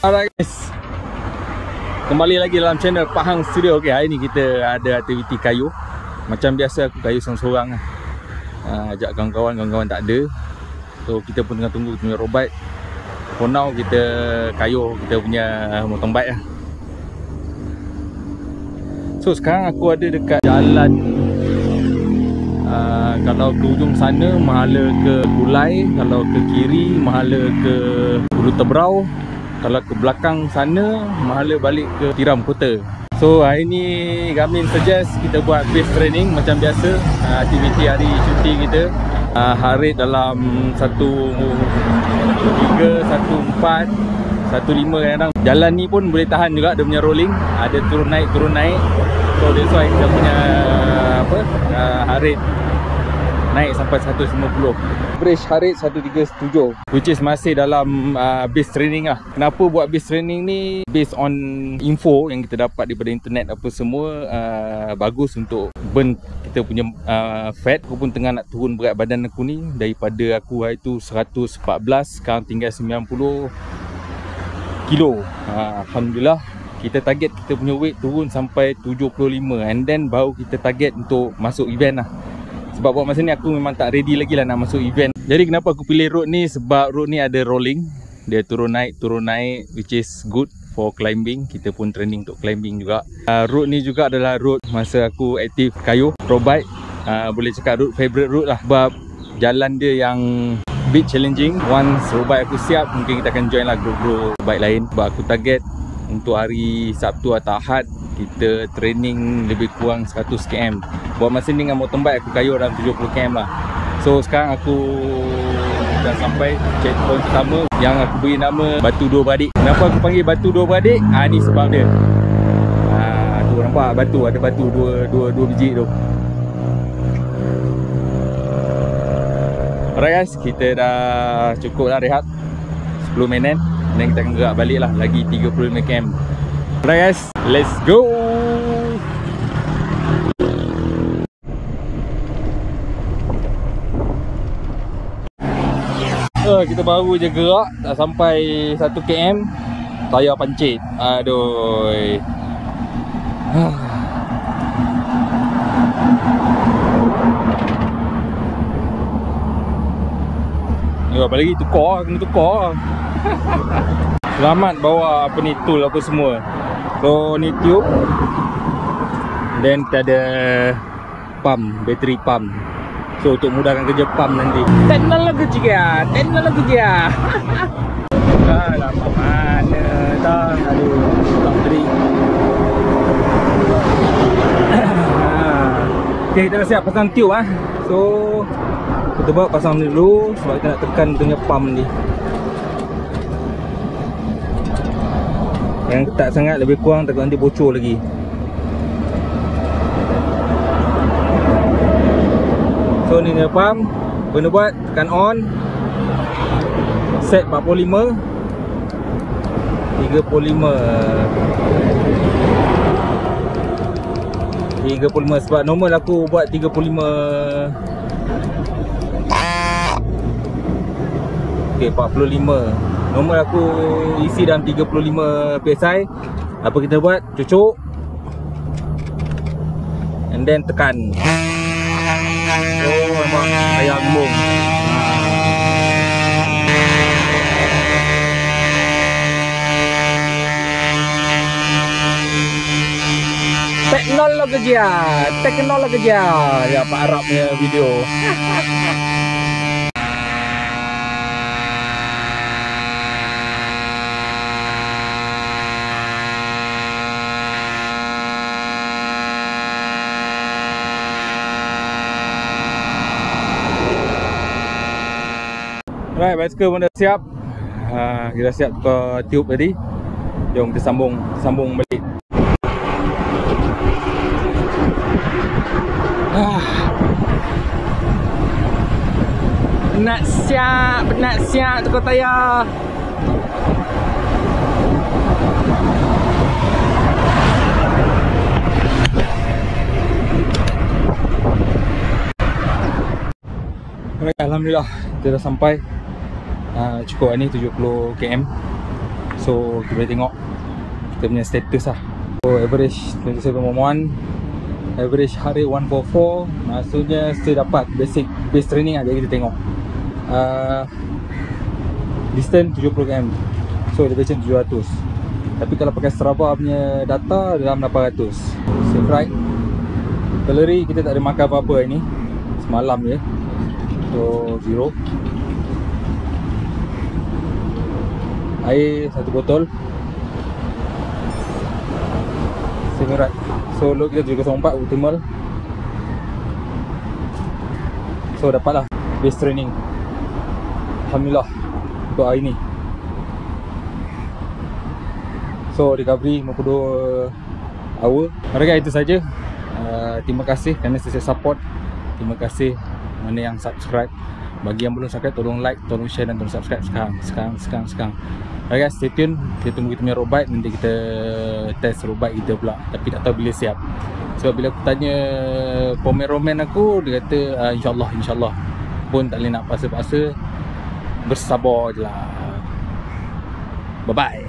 Alright guys, kembali lagi dalam channel Pahang Studio. Okay, hari ni kita ada aktiviti kayu. Macam biasa aku kayu seorang-seorang lah. Ajak kawan-kawan tak ada. So kita pun tengah tunggu punya road bike. For now kita kayu kita punya mountain bike lah. So sekarang aku ada dekat jalan, kalau ke ujung sana Mahala ke Gulai, kalau ke kiri Mahala ke Ulu Tebrau, kalau ke belakang sana Mahala balik ke Tiram Kota. So hari ni Gamin suggest kita buat base training macam biasa. Aktiviti hari cuti kita, heart rate dalam 1.3, 1.4, 1.5 kadang-kadang. Jalan ni pun boleh tahan juga, dia punya rolling, ada turun naik. So that's why kita punya heart rate naik sampai 150. Average heart rate 137, which is masih dalam base training lah. Kenapa buat base training ni? Based on info yang kita dapat daripada internet apa semua, bagus untuk burn kita punya fat. Aku pun tengah nak turun berat badan aku ni. Daripada aku hari tu 114, sekarang tinggal 90 kilo. Alhamdulillah. Kita target kita punya weight turun sampai 75, and then baru kita target untuk masuk event lah. Sebab buat masa ni aku memang tak ready lagi lah nak masuk event. Jadi kenapa aku pilih road ni? Sebab road ni ada rolling, dia turun naik, which is good for climbing. Kita pun training untuk climbing juga. Road ni juga adalah road masa aku aktif kayu road bike. Boleh cakap road favorite road lah, sebab jalan dia yang bit challenging. Once road bike aku siap, mungkin kita akan join lah group bike lain. Sebab aku target untuk hari Sabtu atau Ahad kita training lebih kurang 100 km. Buat masa ni dengan mountain bike aku kayu dalam 70 km lah. So sekarang aku dah sampai checkpoint pertama yang aku beri nama Batu Dua Beradik. Kenapa aku panggil Batu Dua Beradik? Ni sebab dia. Tu nampak batu, ada batu dua biji tu. Alright guys, kita dah cukup lah rehat 10 minit. Dan kita akan gerak balik lah, lagi 35 km. Alright guys, let's go. Kita baru je gerak, tak sampai 1 km tayar pancit. Aduh. Apa lagi tukar, kena tukar. Selamat bawa apa ni, tool apa semua. So ni tube, then kita ada pump, battery pump. So untuk mudahkan kerja pump nanti. Teknologi dia. Lama mana dah. Aduh, tak beri. Okay, kita dah siap pasang tube ah. So kita buat pasang ni dulu sebab kita nak tekan punya pump ni. Yang ketat sangat, lebih kurang takut nanti bocor lagi. So ni dia pump. Benda buat, tekan on. Set 45 sebab normal aku buat 35. Okay, 45. Normal aku isi dalam 35 PSI. Apa kita buat? Cucuk, and then tekan. Oh, memang ayam gembung. Teknologi ya, Pak Arab punya video. Alright, bicycle pun dah siap. Kita siap ke tube tadi. Jom kita sambung balik. Penat siap tukar tayar. Alright, alhamdulillah kita dah sampai. Cukup ni 70 km. So kita boleh tengok kita punya status lah. So average 27.1, average heart rate 144. Maksudnya still dapat basic base training lah. Jadi kita tengok distance 70 km, so elevation 700. Tapi kalau pakai Strava punya data dalam 800. Safe ride. Kalori kita tak ada makan apa-apa hari ni, semalam je. So 0. Air 1 botol. Safe ride. So load kita 704 optimal. So dapatlah base training, alhamdulillah, untuk hari ni. So recovery 52 hour. Alright, itu saja. Terima kasih kerana sesi support. Terima kasih mana yang subscribe. Bagi yang belum subscribe, tolong like, tolong share dan tolong subscribe sekarang. Alright guys, stay tune. Kita tunggu kita punya road bike. Nanti kita test road bike kita pula. Tapi tak tahu bila siap. Sebab bila aku tanya pemain aku, dia kata InsyaAllah pun tak boleh nak paksa-paksa. Bersabar je lah. Bye bye.